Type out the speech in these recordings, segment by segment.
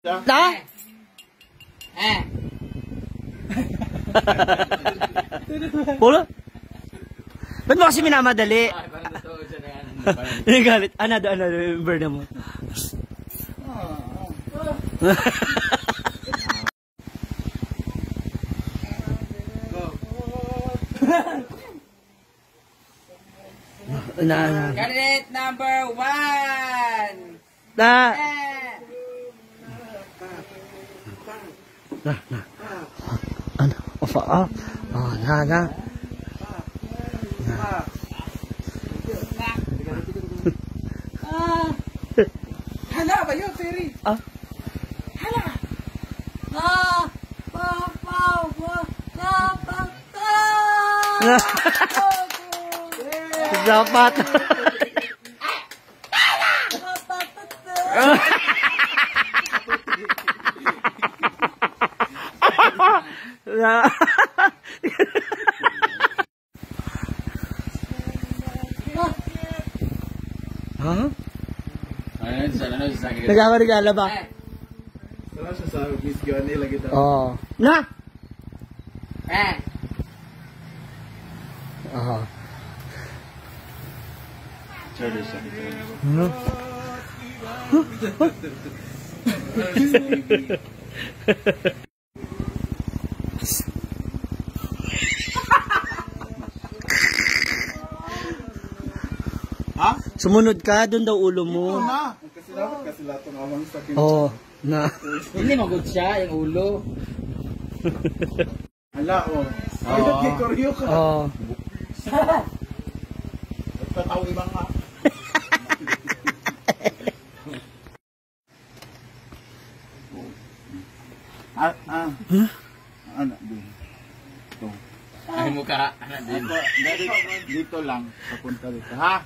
Na? Pula? Ba't mo kasi minamadali? Galit. Ano, burn mo. Candidate number 1. Na. Ano? Ofa. Na. Hala ba yun, Ferry? Hala. Dapat. Huh? Nagkamarigala ba? Wala siya sa bisyo nila kita. Oo. Na! Oo. Charlie siya. Ha? Sumunod ka, doon daw ulo mo. Kasi dapat kasi lahat ng amang sa Oo. Na. Hindi magod siya, yung ulo. Hala, Ay, nagkikoryo ka. Oo. Nagtataw ibang nga. Ano din? Ito. Ay mukha. Dito lang. Papunta dito. Ha?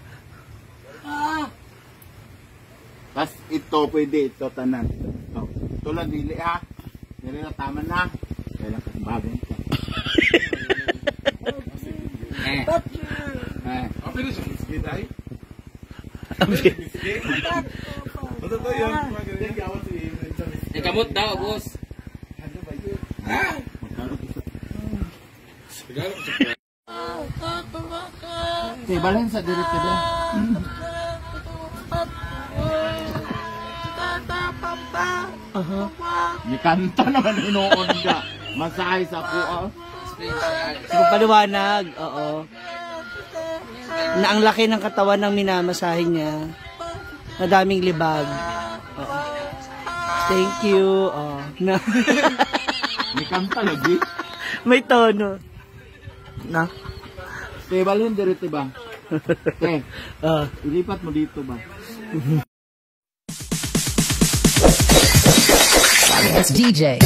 Tapos ito pwede. Ito tanan. Ito lang dili ha. Pero na tama na. Kaya lang kasi bagay ito. Apa itu biscuit ay? Biscuit? Ano to yun? Kamot daw, boss. Okay, balhin sa direct ba? May kanta naman inoon ka. Masahay sa kuha. Kung paliwanag, oo. Na ang laki ng katawan ng minamasahe niya. Madaming libag. Oo. Thank you. Oh. Na. May kanta lagi. May tono. Na. Okay, balhin direct ba? Okay. Ilipat mo dito ba? It's DJ.